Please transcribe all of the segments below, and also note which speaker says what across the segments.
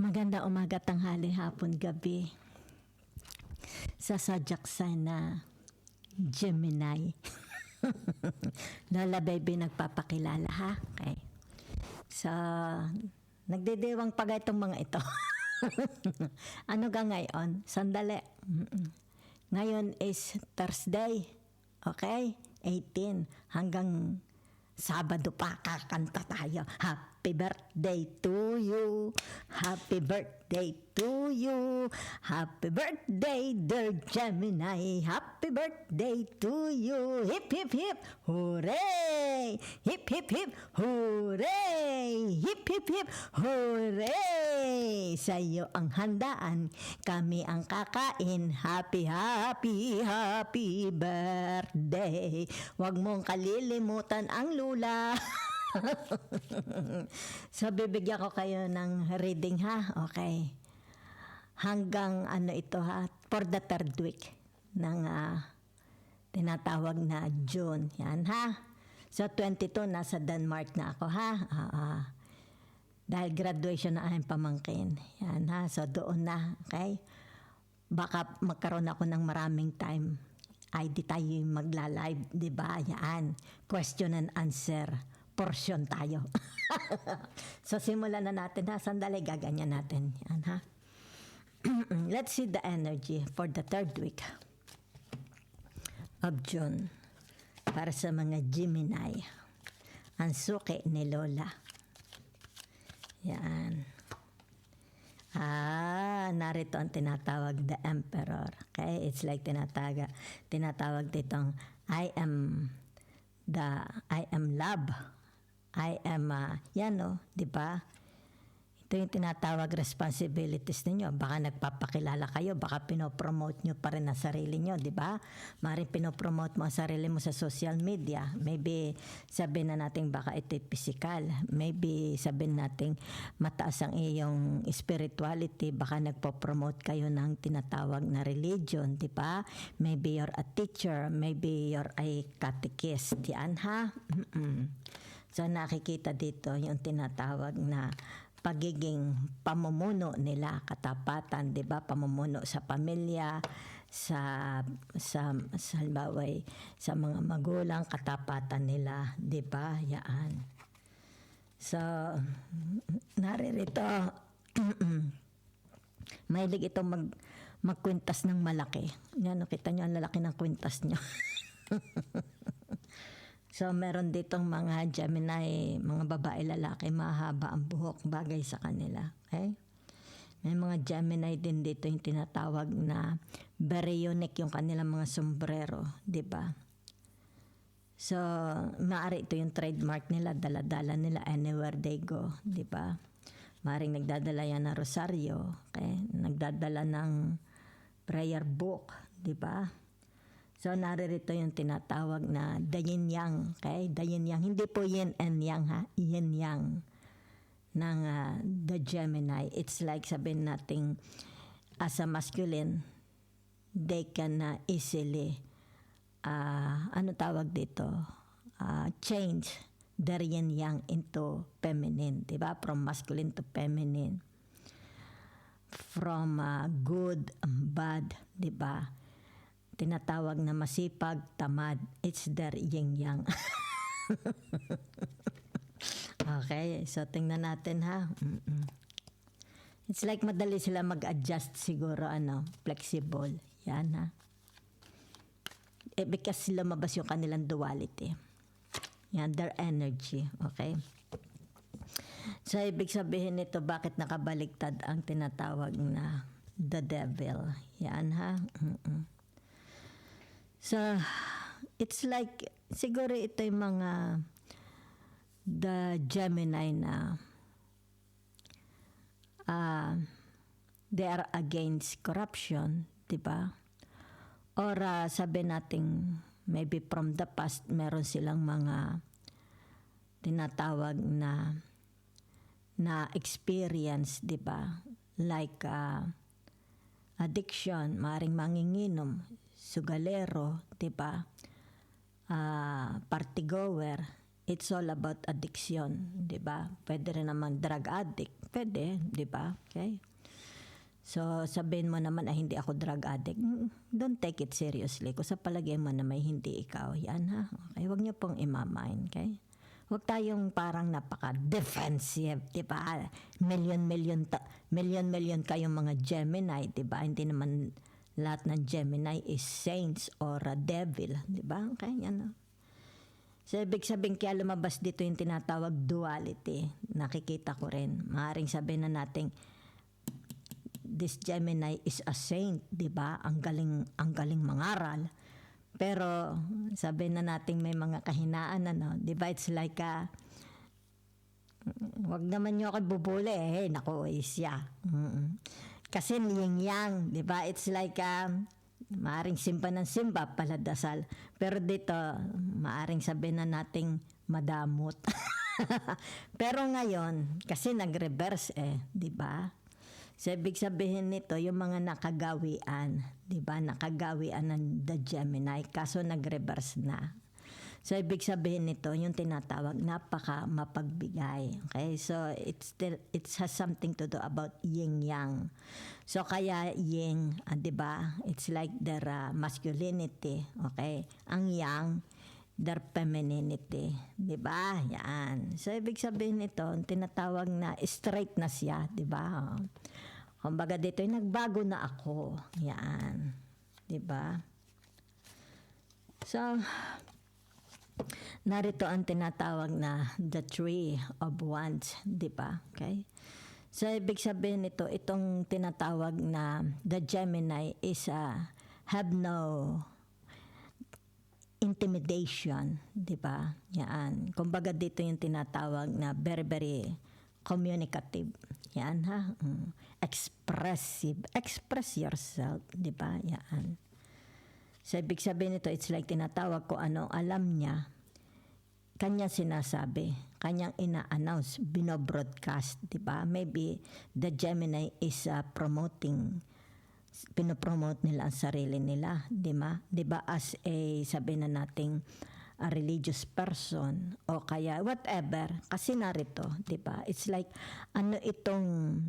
Speaker 1: Maganda umaga, tanghali, hapon, gabi. Sa zodiac sign na Gemini. Lola Baby nagpapakilala ha. Okay. So, nagdidewang pa itong mga ito. Ano ga ngayon? Sandali. Ngayon is Thursday. Okay? 18 hanggang Sabado pa kakanta tayo. Happy birthday to you. Happy birthday to you. Happy birthday, dear Gemini. Happy birthday to you. Hip, hip, hip. Hooray! Hip, hip, hip. Hooray! Hip, hip, hip. Hooray! Sa'yo ang handaan. Kami ang kakain. Happy, happy, happy birthday. Huwag mong kalilimutan ang lula. So, bibigyan ko kayo ng reading ha. Okay. Hanggang ano ito ha. For the third week ng tinatawag na June. Yan ha. So, 22 nasa Denmark na ako ha. Dahil graduation na aking pamangkin. Yan ha. So, doon na. Okay. Baka magkaroon ako ng maraming time. Ay di tayo magla-live, di ba? Yan. Question and answer. Portion tayo. So, simulan na natin ha. Sandali, gaganyan natin. Yan ha. Let's see the energy for the third week of June. Para sa mga Gemini. Ang suki ni Lola. Yan. Narito ang tinatawag the Emperor. Okay? It's like tinatawag ditong I am love. I am, yan o, di ba? Ito yung tinatawag responsibilities ninyo. Baka nagpapakilala kayo, baka pinopromote nyo pa rin ang sarili nyo, di ba? Maaaring pinopromote mo ang sarili mo sa social media. Maybe sabihin na natin baka ito'y physical. Maybe sabihin natin mataas ang iyong spirituality. Baka nagpo-promote kayo ng tinatawag na religion, di ba? Maybe you're a teacher. Maybe you're a catechist. Yan ha? So nakikita dito yung tinatawag na pagiging pamumuno nila, katapatan, 'di ba? Pamumuno sa pamilya, sa halimbawa sa mga magulang, katapatan nila, 'di ba? Yan. So naririto mahilig itong magkwintas ng malaki. Yan, kita nyo ang lalaki ng kwintas nyo. So, meron ditong mga Gemini, mga babae, lalaki, mahaba ang buhok, bagay sa kanila. Okay? May mga Gemini din dito yung tinatawag na very unique yung kanilang mga sombrero, di ba? So, maaari ito yung trademark nila, dala-dala nila anywhere they go, di ba? Maaring nagdadala yan ng rosaryo, okay? Nagdadala ng prayer book, di ba? So, naririto yung tinatawag na the yin-yang. Okay? The yin-yang. Hindi po yin and yang ha. Yin-yang ng the Gemini. It's like sabihin natin as a masculine, they can easily, ano tawag dito? Change their yin-yang into feminine. Diba? From masculine to feminine. From good, bad. Diba? Tinatawag na masipag, tamad. It's their yin-yang. Okay, so tingnan natin ha. It's like madali sila mag-adjust siguro, flexible. Yan ha. Because lumabas yung kanilang duality. Yan, their energy. Okay. So, ibig sabihin nito, bakit nakabaliktad ang tinatawag na the devil. Yan ha. So, it's like, siguro ito yung mga the Gemini na they are against corruption, di ba? Or sabi natin, maybe from the past, meron silang mga tinatawag na experience, di ba? Like addiction, maaaring manginginom, sugalero, 'di ba? Party goer. it's all about addiction, 'di ba? Pwede rin naman drug addict, pwede, 'di ba? Okay? So, sabihin mo naman hindi ako drug addict. Don't take it seriously. Kung sa palagay mo na may hindi ikaw, yan ha. Okay, huwag niyo pong imamain, okay? Huwag tayong parang napaka-defensive, di ba? Million kayong mga Gemini, di ba? Hindi naman lahat ng Gemini is saints or a devil, di ba? Okay, yan. So, ibig sabihin kaya lumabas dito yung tinatawag duality. Nakikita ko rin. Maaaring sabihin na natin, this Gemini is a saint, 'di ba? Ang galing mangaral. Pero sabihin na natin may mga kahinaan 'di ba? It's like wag naman niyo ako bubuli nako siya. Kasi yin yang, 'di ba? It's like maaring simba ng simba paladasal. Pero dito maaring sabihin na nating madamot. Pero ngayon kasi nag-reverse 'di ba? So, ibig sabihin nito, yung mga nakagawian, di ba? Nakagawian ng the Gemini, kaso nag-reverse na. So, ibig sabihin nito, yung tinatawag, napaka mapagbigay. Okay? So, it has something to do about yin-yang. So, kaya yin, di ba? It's like their masculinity. Okay? Ang yang, their femininity. Di ba? Yan. So, ibig sabihin nito, tinatawag na straight na siya. Di ba? Kumbaga dito, nagbago na ako. Yan. Diba? So, narito ang tinatawag na the Three of Wands. Diba? Okay? So, ibig sabihin nito, itong tinatawag na the Gemini is have no intimidation. Diba? Yan. Kumbaga dito yung tinatawag na very, very communicative. Yan ha. Expressive. Express yourself. Diba? Yan. So, ibig sabihin nito, it's like tinatawag ko ano, alam niya, kanya sinasabi, kanyang ina-announce, binobroadcast, diba? Maybe the Gemini is pinopromote nila ang sarili nila, diba? Diba as a, sabi na nating, a religious person o kaya whatever, kasi narito, diba? It's like ano itong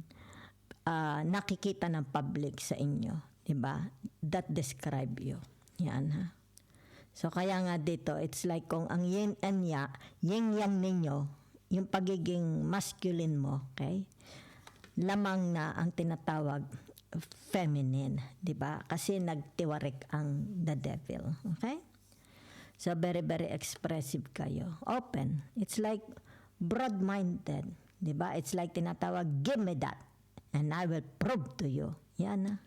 Speaker 1: nakikita ng public sa inyo, diba? That describe you. Yan ha. So kaya nga dito, it's like kung ang yin and yang ninyo, yung pagiging masculine mo, okay? Lamang na ang tinatawag feminine, diba? Kasi nagtiwarik ang the devil, okay? So, very, very expressive kayo. Open. It's like broad-minded. Diba? It's like tinatawag, give me that. And I will prove to you. Yan.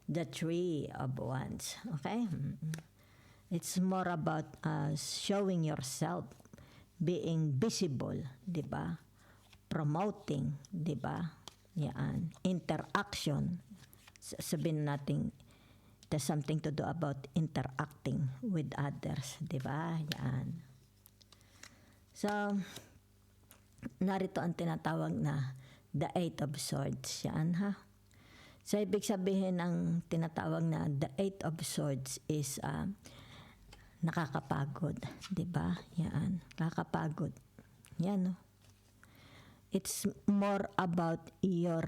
Speaker 1: The Three of Wands. Okay? It's more about showing yourself, being visible. Diba? Promoting. Diba? Yan. Interaction. Sabihin natin, there's something to do about interacting with others, di ba? Yan. So, narito ang tinatawag na the Eight of Swords. Yan, ha? So, ibig sabihin ng tinatawag na the Eight of Swords is nakakapagod, di ba? Yan. Nakakapagod. Yan, no? It's more about your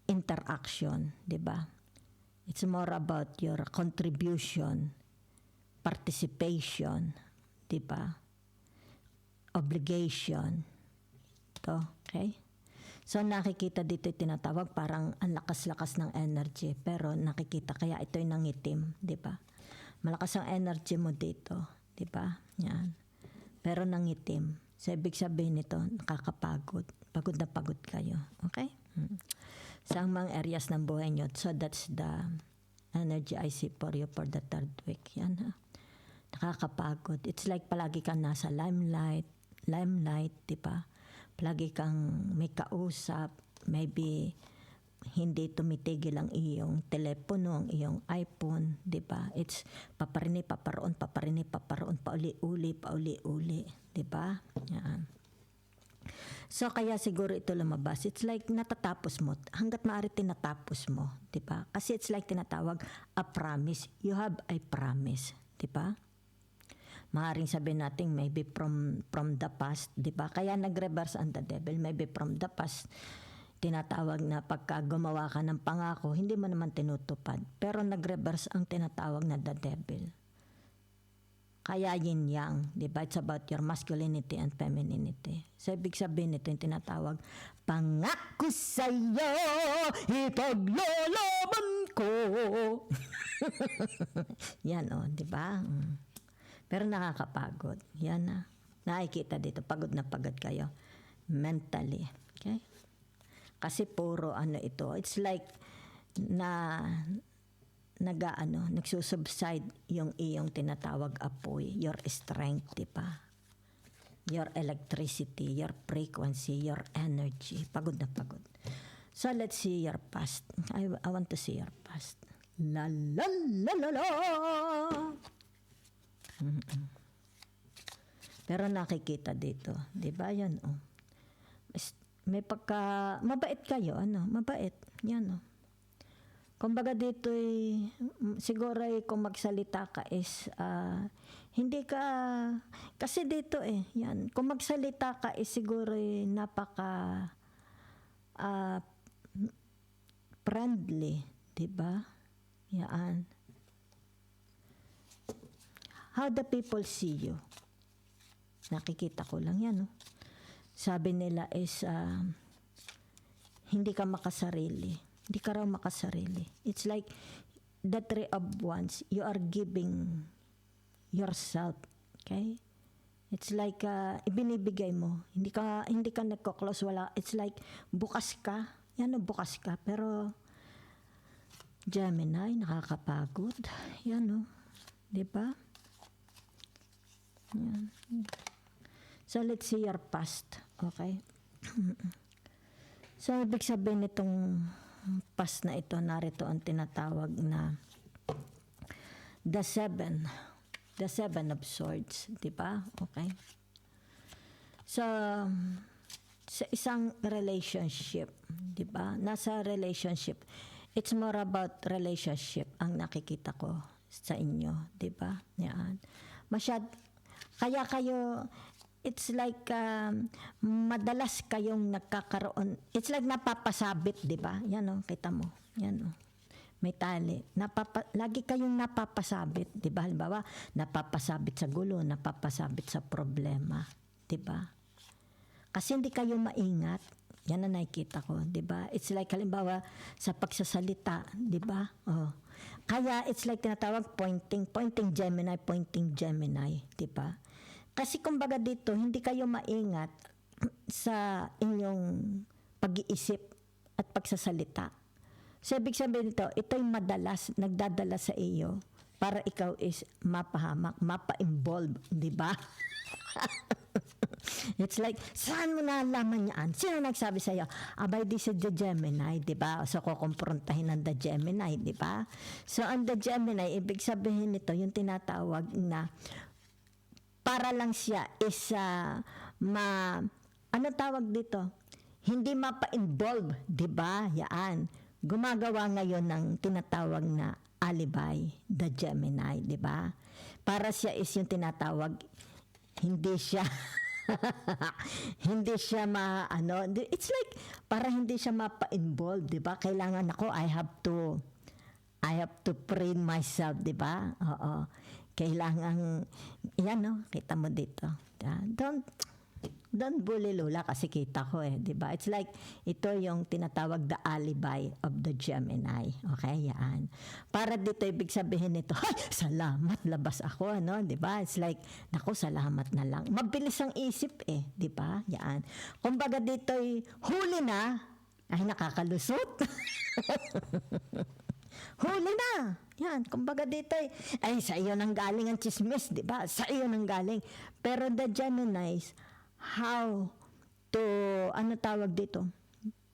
Speaker 1: interaction, di ba? It's more about your contribution, participation, diba? Obligation. Okay? So nakikita dito tinatawag parang ang lakas-lakas ng energy, pero nakikita kaya ito'y nangitim, diba? Malakas ang energy mo dito, diba? Yan. Pero nangitim. So ibig sabihin nito, nakakapagod. Pagod na pagod kayo. Okay? Sa mga areas ng buhay nyo. So that's the energy I see for you for the third week. Yan ha. Nakakapagod. It's like palagi kang nasa limelight, di ba? Palagi kang may kausap. Maybe hindi tumitigil ang iyong telepono, ang iyong iPhone, di ba? It's paparini, paparoon, pauli-uli, di ba? Yan. So, kaya siguro ito lumabas. It's like natatapos mo. Hanggat maaari tinatapos mo. Diba? Kasi it's like tinatawag a promise. You have a promise. Diba? Maaaring sabihin natin maybe from the past, di ba? Kaya nag-reverse ang the devil, maybe from the past. Tinatawag na pagka gumawa ka ng pangako, hindi mo naman tinutupad. Pero nag-reverse ang tinatawag na the devil. Kaya yin yang, di ba? It's about your masculinity and femininity. So, ibig sabihin nito yung tinatawag, pangako sa'yo, ipaglalaban ko. Yan di ba? Pero nakakapagod. Yan na. Nakikita dito, pagod na pagod kayo. Mentally. Okay? Kasi puro ito. It's like nagsusubside yung iyong tinatawag apoy, your strength, di ba? Your electricity, your frequency, your energy. Pagod na pagod. So let's see your past. I want to see your past. La la la la la. Pero nakikita dito, di ba yan may mabait kayo, mabait, yan Kumbaga dito siguro kung magsalita ka is hindi ka, kasi dito yan, kung magsalita ka is siguro napaka friendly, di ba? Yan. How the people see you. Nakikita ko lang yan, Sabi nila is hindi ka makasarili. Hindi ka raw makasarili. It's like the three of wands. You are giving yourself. Okay? It's like ibinibigay mo. Hindi ka nagko-close, wala. It's like bukas ka. Yan bukas ka. Pero Gemini, nakakapagod. Yan 'Di ba? Yan. So let's see your past. Okay? So ibig sabihin nitong past na ito, narito ang tinatawag na the seven of swords, di ba? Okay. So sa isang relationship, di ba? Nasa relationship, it's more about relationship ang nakikita ko sa inyo, di ba? Yan. Kaya kayo, it's like madalas kayong nagkakaroon, it's like napapasabit, di ba? Yan kita mo. Yan may tali. Lagi kayong napapasabit, di ba? Halimbawa, napapasabit sa gulo, napapasabit sa problema, di ba? Kasi hindi kayo maingat. Yan ang nakikita ko, di ba? It's like halimbawa sa pagsasalita, di ba? Kaya it's like tinatawag pointing Gemini, di ba? Kasi kumbaga dito, hindi kayo maingat sa inyong pag-iisip at pagsasalita. So, ibig sabihin nito, ito'y madalas nagdadala sa iyo para ikaw is mapahamak, mapa-involve, di ba? It's like, saan mo nalaman yan? Sino nagsabi sa iyo? Abay, this is the Gemini, di ba? So, kukumprontahin ng the Gemini, di ba? So, ang the Gemini, ibig sabihin nito, yung tinatawag na para lang siya is ano tawag dito? Hindi mapa-involve, di ba? Yan. Gumagawa ngayon ng tinatawag na alibi, the Gemini, di ba? Para siya is yung tinatawag, hindi siya it's like para hindi siya mapa-involve, di ba? Kailangan ako, I have to train myself, di ba? Oo. Kailangan, yan kita mo dito. Don't bully Lula kasi kita ko di ba? It's like, ito yung tinatawag the alibi of the Gemini. Okay, yan. Para dito, ibig sabihin nito, salamat, labas ako, di ba? It's like, naku, salamat na lang. Mabilis ang isip di ba? Yan. Kumbaga dito, huli na, ay nakakalusot. Huli na. Yan, kumbaga dito ay sa iyo nang galing ang chismis, di ba? Sa iyo nang galing. Pero the Geminis, how to, ano tawag dito?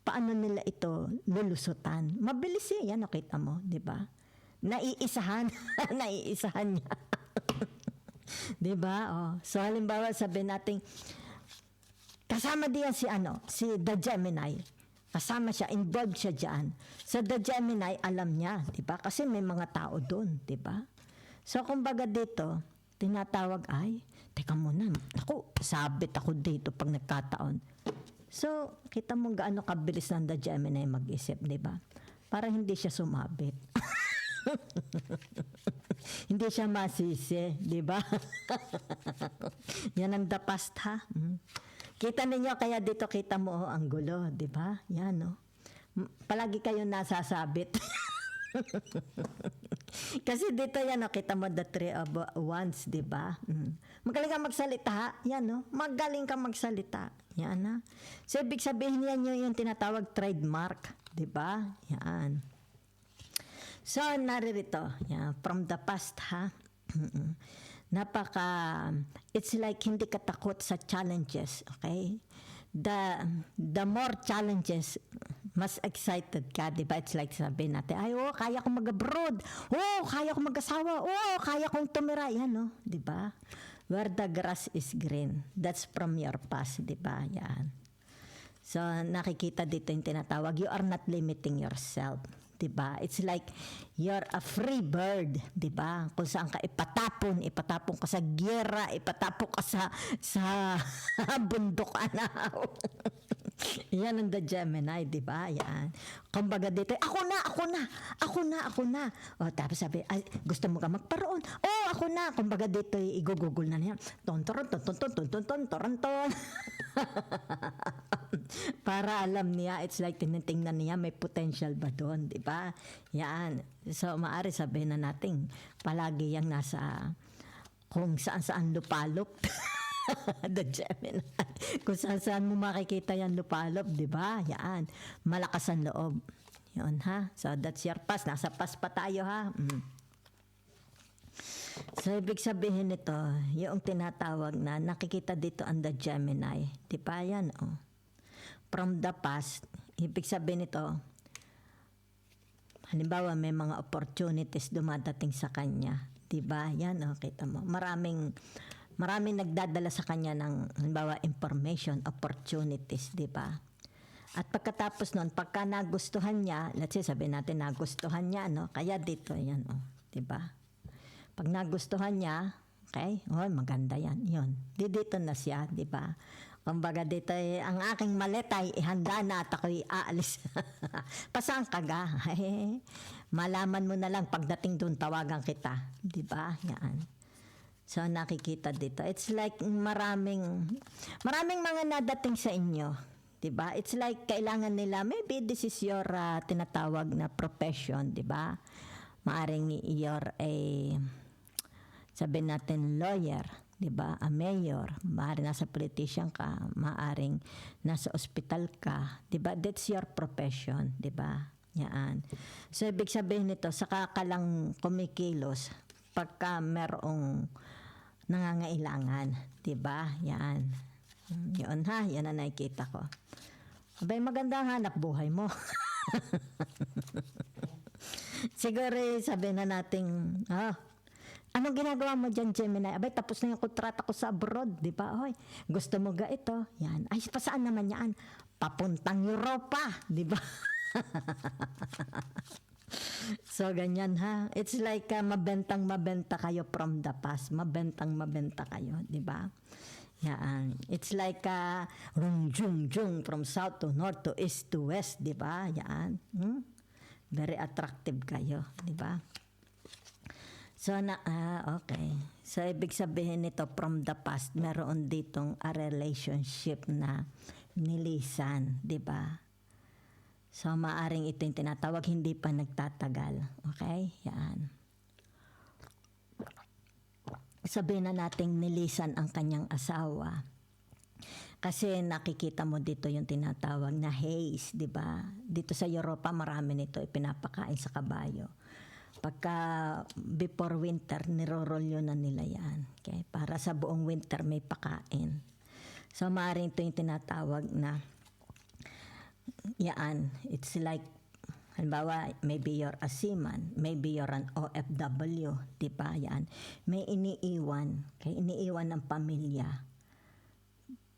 Speaker 1: Paano nila ito lulusutan? Mabilis yan, nakita mo, di ba? Naiisahan. Naiisahan niya. Di ba? So, halimbawa, sabihin natin, kasama diyan si the Gemini. Kasama siya, involved siya dyan. So, the Gemini, alam niya, di ba? Kasi may mga tao doon, di ba? So, kumbaga dito, tinatawag ay, teka muna, ako, sabit ako dito pag nagkataon. So, kita mo gaano kabilis ng the Gemini mag-isip, di ba? Para hindi siya sumabit. Hindi siya masisi, di ba? Yan ang the past, ha? Kita ninyo, kaya dito kita mo ang gulo, di ba? Yan, no? Palagi kayo nasasabit. Kasi dito yan, no, kita mo the three of wands, di ba? Magaling kang magsalita, yan, no? Magaling kang magsalita. Yan, ha? So, ibig sabihin yan yung tinatawag trademark, di ba? Yan. So, naririto, yan, from the past, ha? It's like hindi ka takot sa challenges, okay? The more challenges, mas excited ka, di ba? It's like sabihin natin, ay, kaya kong mag-abroad. Kaya kong mag-asawa. Kaya kong tumira. Yan, no? Di ba? Where the grass is green. That's from your past, di ba? Yan. So, nakikita dito yung tinatawag, you are not limiting yourself. Diba? It's like you're a free bird, diba? Kung saan ka ipatapon ka sa giyera, ipatapon ka sa bundok anaw. Yan ang the Gemini, diba? Yan. Kumbaga dito, ako na. O, tapos sabi, ay, gusto mo ka magparoon? Ako na. Kumbaga dito, igugugol na niya. Ton. Para alam niya, it's like tinitingnan niya, may potential ba doon, di ba? Yan. So, maari sabihin na natin, palagi yang nasa kung saan lupalop. The Gemini. Kung saan mo makikita yan lupalop, di ba? Yan. Malakas ang loob. Yun, ha? So, that's your past. Nasa past pa tayo, ha? So, ibig sabihin nito, yung tinatawag na nakikita dito ang the Gemini. Di ba yan, From the past, ibig sabihin nito, halimbawa may mga opportunities dumadating sa kanya. Di ba? Yan, kita mo. Maraming nagdadala sa kanya ng, halimbawa, information, opportunities, di ba? At pagkatapos nun, pagka nagustuhan niya, let's say, sabihin natin nagustuhan niya, no? Kaya dito, yan, di ba? Pag nagustuhan niya, okay, maganda yan, yun. Dito na siya, di ba? Kumbaga dito, ang aking maleta ay ihanda na at ako'y aalis. Pasaan ka ga? Malaman mo na lang pagdating doon, tawagan kita. Di ba? Yan. So, nakikita dito. It's like maraming mga nadating sa inyo. Diba? It's like kailangan nila, maybe this is your tinatawag na profession, diba? Maaring you're sabihin natin lawyer, diba? A mayor, maaring nasa politician ka, maaring nasa ospital ka, diba? That's your profession, diba? Yan. So, ibig sabihin nito, saka ka lang kumikilos pagka merong nangangailangan, diba? Yan. Yun, ha? Yan ang nakikita ko. Abay, maganda ang hanap buhay mo. Siguro, sabihin na natin, anong ginagawa mo dyan, Gemini? Abay, tapos na yung kontrata ko sa abroad, di ba? Hoy, gusto mo ga ito? Yan. Ay, pa saan naman yan? Papuntang Europa, di ba? So, ganyan, ha? It's like mabenta kayo from the past. Mabenta kayo, di ba? Yan. It's like jung from south to north to east to west, di ba? Yan. Very attractive kayo, di ba? So, okay. So, ibig sabihin nito, from the past, meron ditong a relationship na nilisan, di ba? So, maaring ito yung tinatawag, hindi pa nagtatagal. Okay? Yan. Sabihin na nating nilisan ang kanyang asawa. Kasi nakikita mo dito yung tinatawag na haze, di ba? Dito sa Europa, marami nito ipinapakain sa kabayo. Pagka before winter, nirorolyo na nila yan. Okay? Para sa buong winter may pakain. So, maaaring ito yung tinatawag na yan. It's like, halimbawa, maybe you're a seaman, maybe you're an OFW, di ba? Yan. May iniiwan, okay? Iniiwan ng pamilya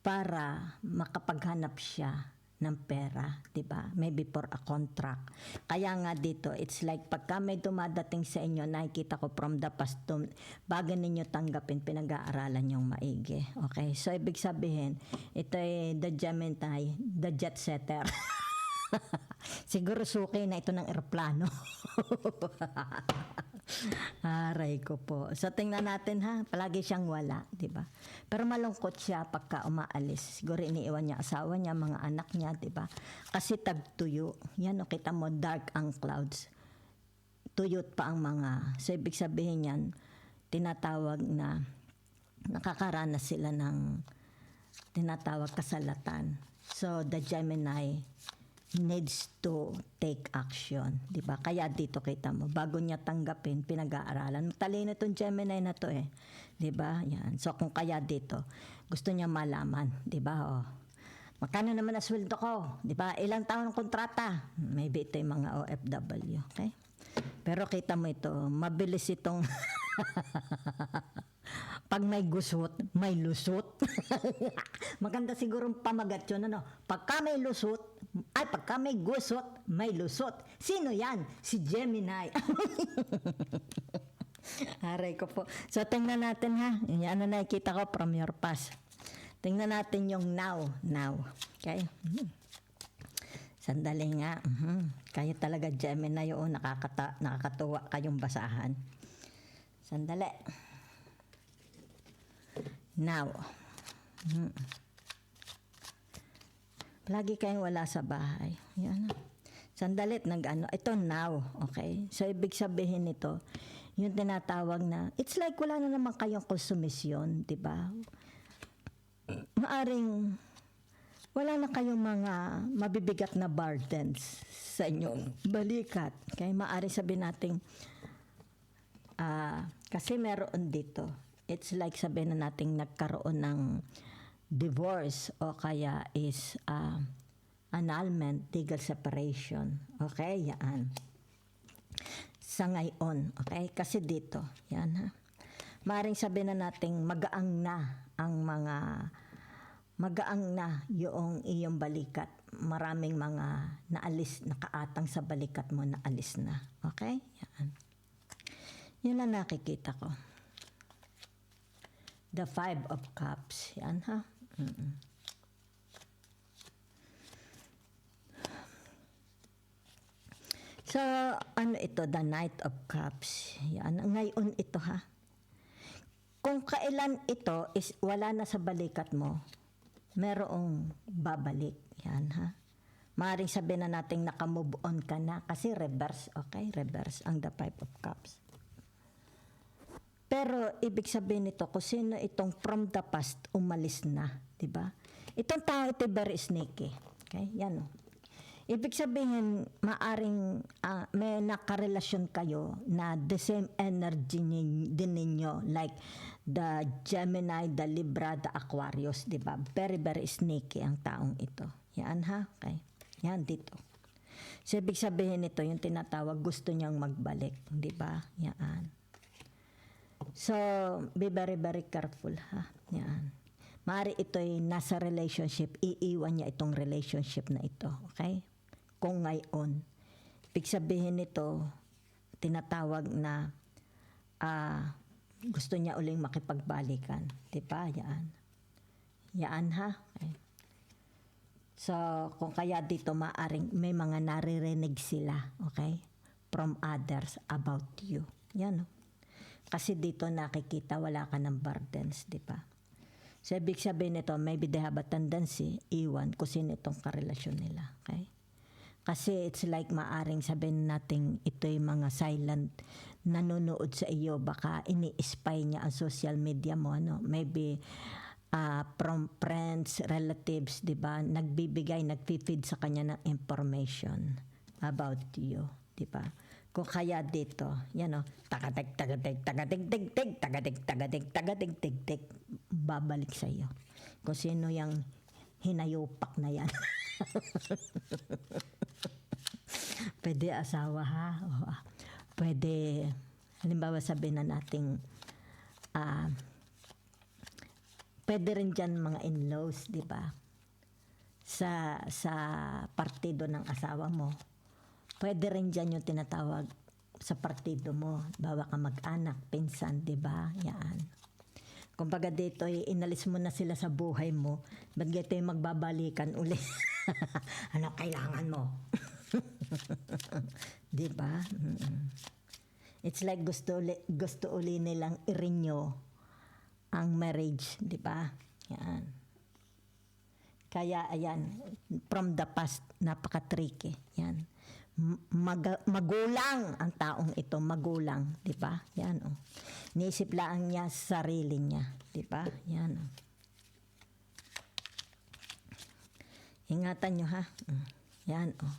Speaker 1: para makapaghanap siya ng pera, 'di ba? Maybe for a contract. Kaya nga dito, it's like pagka may dumadating sa inyo, nakikita ko from the past, bago ninyo tanggapin, pinag-aaralan yung maigi. Okay? So, ibig sabihin, ito ay the Gemini, the jet setter. Siguro suki na ito ng eroplano. Aray ko po. So tingnan natin ha, palagi siyang wala, 'di ba? Pero malungkot siya pagka umaalis. Siguro iniiwan niya asawa niya, mga anak niya, 'di ba? Kasi tagtuyo. Yan, o, kita mo, dark ang clouds. Tuyot pa ang mga. So ibig sabihin yan, tinatawag na nakakaranas sila ng tinatawag kasalatan. So the Gemini needs to take action, 'di ba? Kaya dito kita mo, bago niya tanggapin, pinag-aaralan. Talino itong Gemini na to 'di ba? Yan. So kung kaya dito, gusto niya malaman, 'di ba? Oh. Magkano naman ang sweldo ko, 'di ba? Ilang taon ng kontrata? Maybe ito yung mga OFW, okay? Pero kita mo ito, mabilis itong pag may gusot, may lusot. Maganda siguro pamagat yun, ano? Pagka may gusot, may lusot. Sino yan? Si Gemini. Aray ko po. So, tingnan natin ha. Yan na nakikita ko from your past. Tingnan natin yung now. Okay? Sandali nga. Kaya talaga Gemini yun. Nakakatuwa kayong basahan. Sandali. Now. Lagi kayong wala sa bahay. Yan. Sandalit ito now, okay? So ibig sabihin nito, yung tinatawag na, it's like wala na naman kayong konsumisyon, 'di ba? Maaring wala na kayong mga mabibigat na burdens sa inyong balikat. Kaya maaring sabihin natin, kasi meron dito, it's like sabihin na natin nagkaroon ng divorce o kaya is annulment, legal separation. Okay, yan. Sa ngayon, okay? Kasi dito, yan ha. Maring sabihin na natin magaang na yung iyong balikat. Maraming mga nakaatang sa balikat mo, naalis na. Okay? Yan. Yun ang nakikita ko. The 5 of Cups. Yan ha. So, ito? The Knight of Cups. Yan. Ngayon ito ha. Kung kailan ito is wala na sa balikat mo, merong babalik. Yan ha. Maaaring sabihin na natin nakamove on ka na kasi reverse. Okay? Reverse ang the 5 of Cups. Pero ibig sabihin nito, kung sino itong from the past, umalis na, 'di ba? Itong tao ito very sneaky. Okay? Yan o. Ibig sabihin, maaring may nakarelasyon kayo na the same energy din ninyo, like the Gemini, the Libra, the Aquarius, 'di ba? Very, very sneaky ang taong ito. Yan ha? Okay. Yan dito. So ibig sabihin nito, yung tinatawag, gusto niyang magbalik, 'di ba? Yan. So, be very, very careful ha. Yan. Maari ito'y nasa relationship, iiwan niya itong relationship na ito. Okay? Kung ngayon, ibig sabihin nito, tinatawag na gusto niya uling makipagbalikan. Diba? Yan. Yan ha. Okay. So, kung kaya dito maaring may mga naririnig sila, okay? From others about you. Yan o. Kasi dito nakikita wala ka ng burdens, di ba? So, ibig sabihin nito, maybe they have a tendency, iwan kung sino itong karelasyon nila. Okay? Kasi it's like maaring sabihin natin ito'y mga silent nanonood sa iyo. Baka ini-spy niya ang social media mo. Ano? Maybe from friends, relatives, di ba? Nagpi-feed sa kanya ng information about you. Di ba? Kung kaya dito, yan o, tagatig, babalik sa iyo. Kung sino yung hinayupak na yan. Pwede asawa ha. O, pwede, halimbawa sabihin na natin, pwede rin dyan mga in-laws, di ba? sa partido ng asawa mo. Pwede rin dyan yung tinatawag sa partido mo. Bawa ka mag-anak, pinsan, di ba? Yan. Kumbaga dito, inalis mo na sila sa buhay mo. Ba't dito yung magbabalikan uli? Ano kailangan mo? Di ba? It's like gusto uli nilang i-renew ang marriage, di ba? Yan. Kaya ayan, from the past, napaka-tricky. Yan. Magulang ang taong ito, magulang, di ba? Yan, oh. Niisip lang niya sa sarili niya, di ba? Yan, oh. Ingatan nyo, ha? Yan, oh.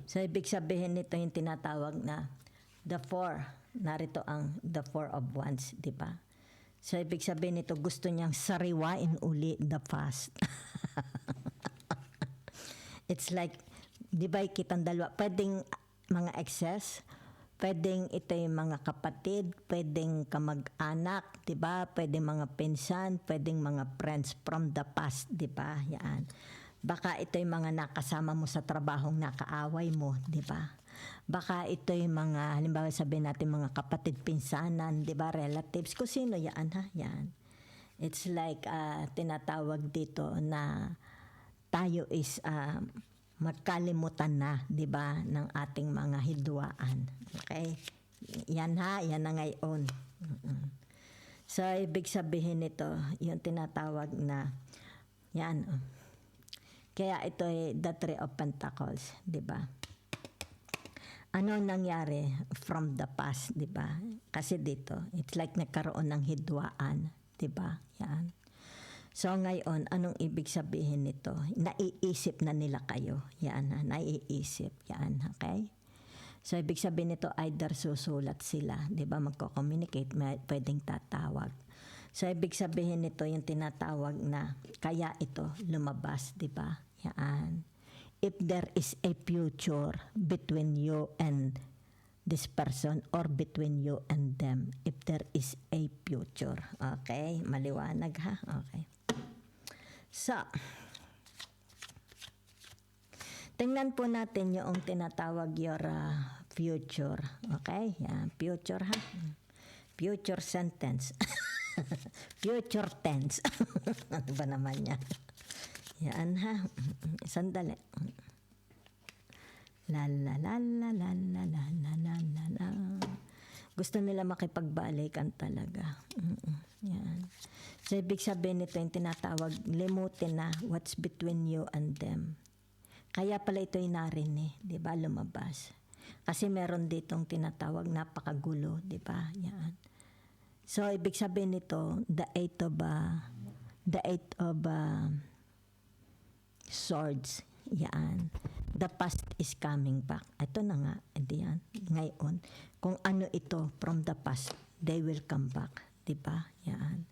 Speaker 1: So, ibig sabihin nito yung tinatawag na the four. Narito ang the four of wands, di ba? So, ibig sabihin nito, gusto niyang sariwain uli the past. It's like, di ba kitang dalawa, pwedeng mga exes, pwedeng ito yung mga kapatid, pwedeng kamag-anak, di ba? Pwedeng mga pinsan, pwedeng mga friends from the past, di ba? Yan. Baka ito yung mga nakasama mo sa trabahong nakaaway mo, di ba? Baka ito yung mga, halimbawa sabihin natin mga kapatid, pinsanan, di ba? Relatives, kung sino yan, ha? Yan. It's like, tinatawag dito na tayo is magkalimutan na, di ba, ng ating mga hidwaan. Okay? Yan ha, yan na ngayon. So, ibig sabihin nito, yung tinatawag na, yan. Kaya ito ay the Three of Pentacles, di ba? Ano nangyari from the past, di ba? Kasi dito, it's like nagkaroon ng hidwaan, di ba? Yan. So ngayon, anong ibig sabihin nito? Naiisip na nila kayo. Yan, naiisip. Yan, okay? So ibig sabihin nito, either susulat sila, di ba? Magko-communicate, pwedeng tatawag. So ibig sabihin nito, yung tinatawag na, kaya ito lumabas, di ba? Yan. If there is a future between you and this person or between you and them, if there is a future. Okay? Maliwanag ha? Okay. So, tingnan po natin yung tinatawag your future. Okay? Yan. Future ha? Future sentence. Future tense. Ano ba naman yan? Yan ha. Sandali. La la la la la la la la la la la. Gusto nila makipagbalikan talaga. Yan. So, ibig sabihin nito yung tinatawag, limutin na what's between you and them. Kaya pala ito yung narinig, di ba, lumabas. Kasi meron ditong tinatawag, napakagulo, di ba? Yan. So, ibig sabihin nito, the eight of swords, yan. The past is coming back. Ito na nga, yan. Ngayon, kung ano ito from the past, they will come back. Diba? Yan.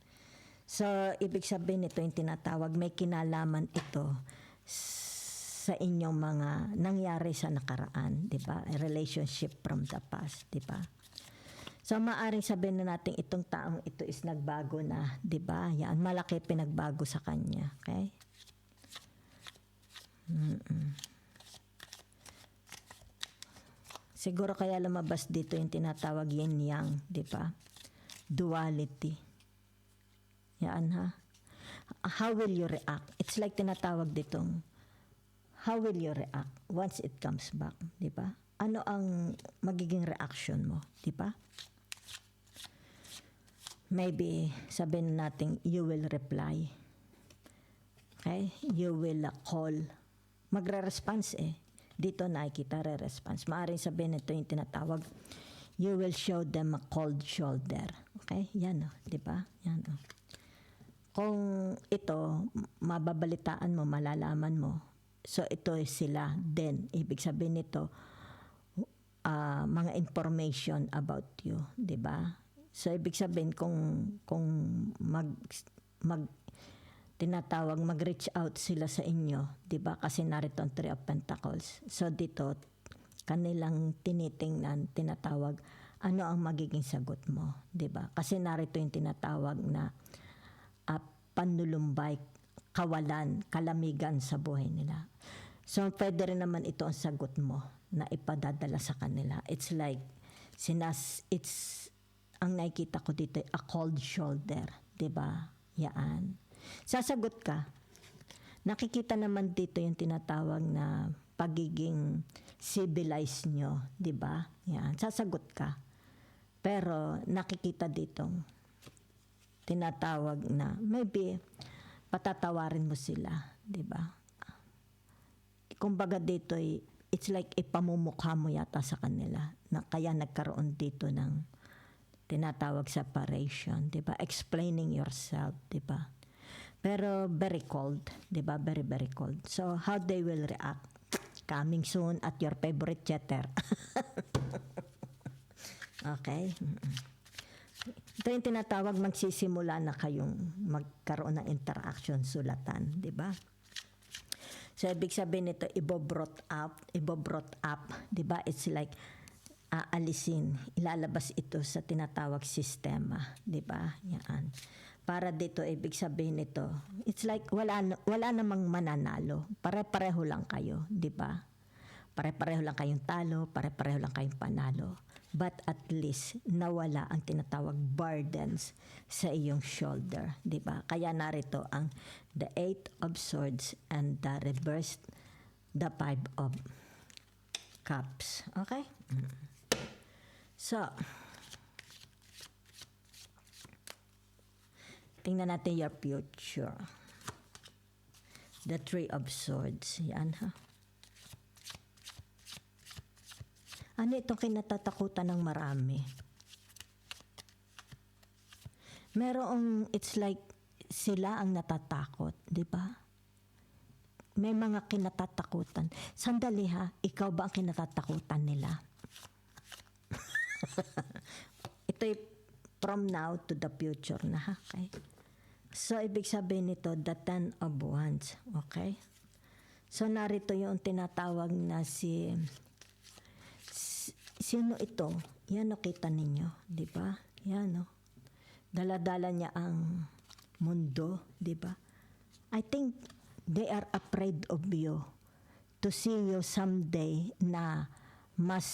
Speaker 1: So, ibig sabihin nito yung tinatawag, may kinalaman ito sa inyong mga nangyari sa nakaraan. Diba? A relationship from the past. Diba? So, maaring sabihin na natin itong taong ito is nagbago na. Diba? Yan. Malaki pinagbago sa kanya. Okay? Siguro kaya lumabas dito yung tinatawag yin-yang, di ba? Duality. Yan ha. How will you react? It's like tinatawag ditong, how will you react once it comes back, di ba? Ano ang magiging reaction mo, di ba? Maybe sabihin natin, you will reply. Okay? You will call. Magre-response Dito nakikita re-response. Maaaring sabihin ito yung tinatawag, you will show them a cold shoulder. Okay? Yan di ba? Yan Kung ito, mababalitaan mo, malalaman mo, so ito sila then ibig sabihin nito, mga information about you. Di ba? So, ibig sabihin, kung tinatawag, mag-reach out sila sa inyo, di ba? Kasi narito ang Three of Pentacles. So, dito, kanilang tinitingnan, tinatawag, ano ang magiging sagot mo, di ba? Kasi narito yung tinatawag na panlulumbay, kawalan, kalamigan sa buhay nila. So, pwede rin naman ito ang sagot mo na ipadadala sa kanila. It's like, ang nakikita ko dito, a cold shoulder. Diba? Yaan. Sasagot ka. Nakikita naman dito yung tinatawag na pagiging civilized nyo. Diba? Yan. Sasagot ka. Pero nakikita dito, tinatawag na, maybe, patatawarin mo sila. Diba? Kumbaga dito, it's like ipamumukha mo yata sa kanila na kaya nagkaroon dito ng tinatawag separation, 'di ba? Explaining yourself, 'di ba? Pero very cold, 'di ba? Very very cold. So how they will react? Coming soon at your favorite chatter. Okay? Ito yung tinatawag magsisimula na kayong magkaroon ng interaction, sulatan, 'di ba? So ibig sabihin nito ibo-brought up, 'di ba? It's like aalisin, ilalabas ito sa tinatawag sistema, 'di ba? Yan. Para dito ibig sabihin nito, it's like wala namang mananalo. Pare-pareho lang kayo, 'di ba? Pare-pareho lang kayong talo, pare-pareho lang kayong panalo. But at least nawala ang tinatawag burdens sa iyong shoulder, 'di ba? Kaya narito ang the 8 of swords and the reversed the 5 of cups. Okay? So, tingnan natin your future. The 3 of swords. Yan ha. Ano itong kinatatakutan ng marami? Merong, it's like, sila ang natatakot, di ba? May mga kinatatakutan. Sandali ha, ikaw ba ang kinatatakutan nila? Ito'y from now to the future na ha, okay? So, ibig sabihin nito, the 10 of wands, okay? So, narito yung tinatawag na sino ito? Yan, nakita ninyo, di ba? Yan, no? Dala-dala niya ang mundo, di ba? I think they are afraid of you to see you someday na mas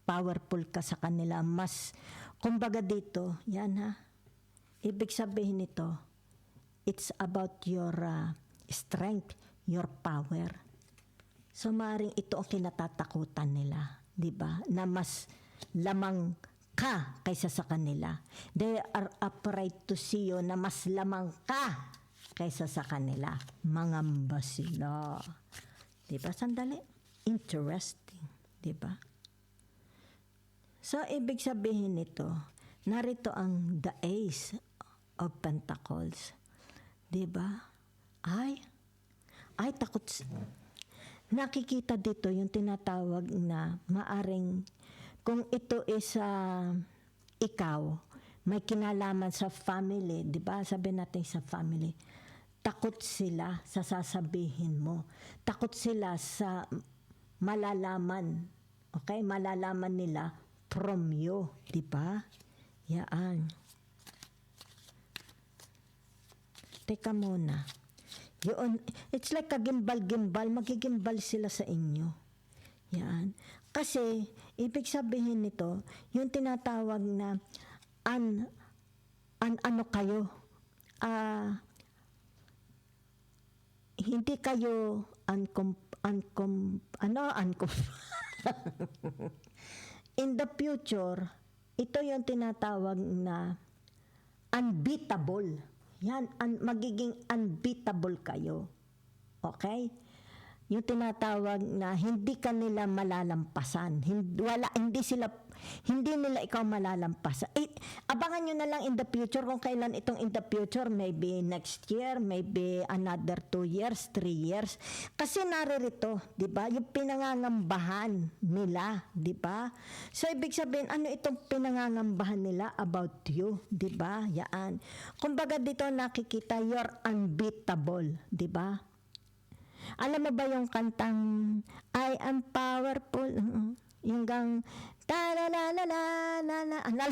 Speaker 1: powerful ka sa kanila, mas, kumbaga dito, yan ha, ibig sabihin nito, it's about your strength, your power. So, maaaring ito ang kinatatakutan nila. Diba? Na mas lamang ka kaysa sa kanila. They are afraid to see you na mas lamang ka kaysa sa kanila. Mangamba sila. Diba? Sandali. Interesting. Diba? So, ibig sabihin nito, narito ang the Ace of Pentacles. Diba? Ay, takot. Nakikita dito yung tinatawag na maaring kung ito is ikaw, may kinalaman sa family, di ba? Sabihin natin sa family, takot sila sa sasabihin mo. Takot sila sa malalaman. Okay? Malalaman nila from you, di ba? Yaan. Teka muna. Yun, it's like kagimbal-gimbal, magigimbal sila sa inyo. Yan. Kasi, ibig sabihin nito, yung tinatawag na ano kayo, hindi kayo in the future, ito yung tinatawag na unbeatable. Yan, magiging unbeatable kayo. Okay? Yung tinatawag na hindi ka nila malalampasan. Hindi nila ikaw malalampasan. Abangan nyo na lang in the future kung kailan itong in the future. Maybe next year, maybe another 2 years, 3 years. Kasi naririto, di ba? Yung pinangangambahan nila, di ba? So, ibig sabihin, ano itong pinangangambahan nila about you, di ba? Yaan. Kumbaga dito nakikita, you're unbeatable, di ba? Alam mo ba yung kantang I am powerful? Yung gang ta-la-la-la-la-la-la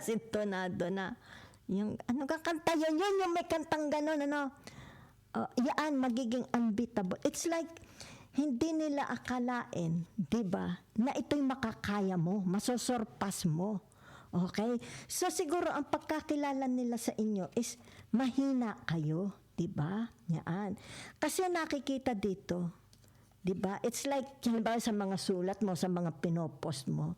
Speaker 1: sintonado na. Yung ano ka kanta yun? Yung may kantang ganon, ano?
Speaker 2: Yan, magiging unbeatable. It's like, hindi nila akalain, di ba, na ito'y makakaya mo, masosurpass mo. Okay? So siguro ang pagkakilala nila sa inyo is mahina kayo, di ba? Yan. Kasi nakikita dito, di ba? It's like, halimbawa sa mga sulat mo, sa mga pinopost mo,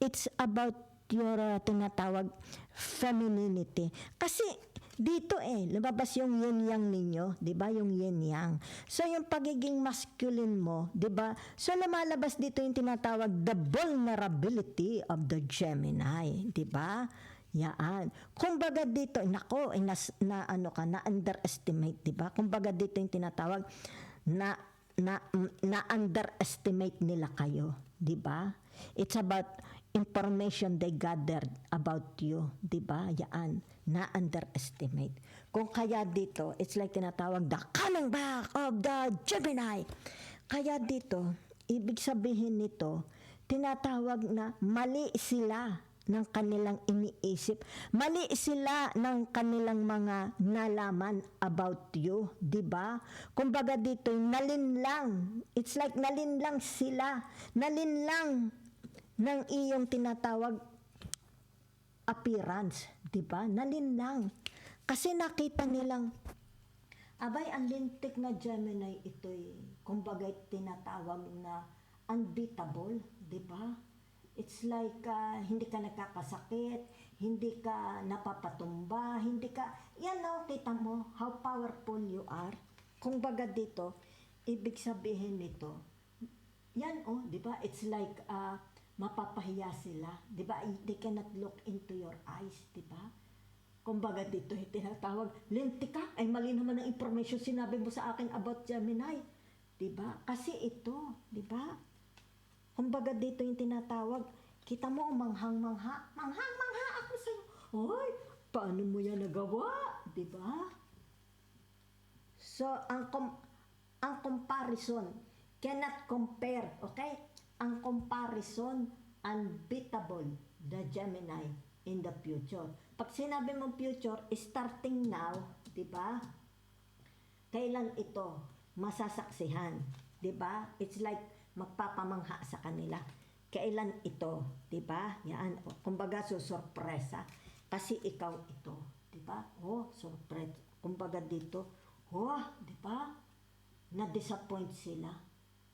Speaker 2: it's about your tinatawag femininity. Kasi dito lumabas yung yin yang ninyo, 'di ba? Yung yin yang. So yung pagiging masculine mo, 'di ba? So lumalabas dito yung tinatawag the vulnerability of the Gemini, 'di ba? Yaan. Kumbaga dito, nako, na ano ka, na underestimate, 'di ba? Kumbaga dito yung tinatawag na underestimate nila kayo, 'di ba? It's about information they gathered about you, 'di ba? Yaan, na underestimate. Kung kaya dito, it's like tinatawag the coming back of the Gemini. Kaya dito, ibig sabihin nito, tinatawag na mali sila ng kanilang iniisip. Mali sila ng kanilang mga nalaman about you, 'di ba? Kumbaga dito, nalinlang. It's like nalinlang sila. Nalinlang ng iyong tinatawag appearance, 'di ba? Nalinlang. Kasi nakita nilang abay ang lintik na Gemini ito'y kumbaga tinatawag na unbeatable, 'di ba? It's like hindi ka nakakasakit, hindi ka napapatumba, hindi ka kita mo how powerful you are. Kumbaga dito, ibig sabihin nito, yan 'di ba? It's like mapapahiya sila, 'di ba? They cannot look into your eyes, 'di ba? Kumbaga dito tinatawag, lintik ka, ay mali naman ang information sinabi mo sa akin about Gemini, 'di ba? Kasi ito, 'di ba? Kumbaga dito yung tinatawag, kita mo manghang-mangha ako sa'yo. Hoy, paano mo yan nagawa, 'di ba? So ang comparison cannot compare, okay? Ang comparison, unbeatable, the Gemini in the future. Pag sinabi mong future, starting now, di ba? Kailan ito masasaksihan? Di ba? It's like magpapamangha sa kanila. Kailan ito? Di ba? Yan. Kumbaga, sorpresa. Kasi ikaw ito. Di ba? Surprise. Kumbaga dito, di ba? Na-disappoint sila.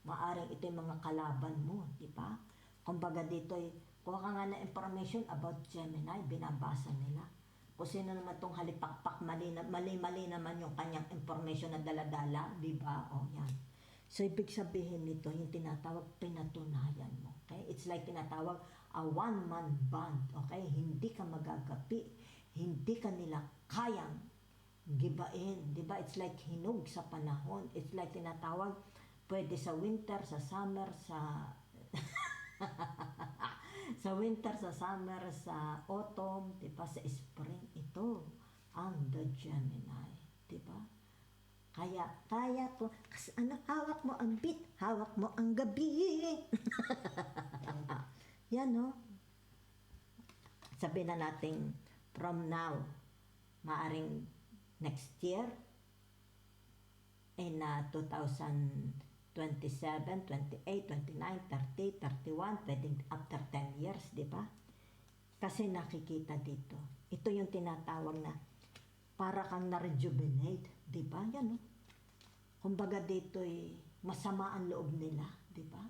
Speaker 2: Maaring ito yung mga kalaban mo, di ba? Kumbaga dito, kuha ka nga na information about Gemini, binabasa nila. Kung sino naman itong halipakpak, mali naman yung kanyang information na daladala, di ba? Yan. So, ibig sabihin nito, yung tinatawag pinatunayan mo. Okay? It's like tinatawag a one-man band. Okay? Hindi ka magagapi. Hindi ka nila kayang gibain. Di ba? It's like hinog sa panahon. It's like tinatawag pwede sa winter, sa summer, sa sa winter, sa summer, sa autumn, 'di ba? Sa spring, ito ang the Gemini, 'di ba? Kaya to, kasi hawak mo ang bit, hawak mo ang gabi. Yan, no? Sabihin na natin from now, maaring next year in 2027, 28, 29, 30, 31, pwedeng after 10 years, di ba? Kasi nakikita dito. Ito yung tinatawag na para kang na-rejuvenate, di ba? Yan, no? Kumbaga dito'y masama ang loob nila, di ba?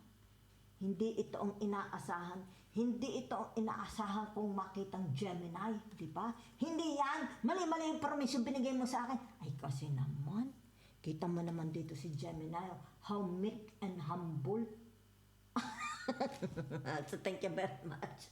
Speaker 2: Hindi ito ang inaasahan. Hindi ito ang inaasahan kong makitang Gemini, di ba? Hindi yan. Mali-mali yung information binigay mo sa akin. Ay, kasi naman, kita mo naman dito si Gemini, how meek and humble. So thank you very much.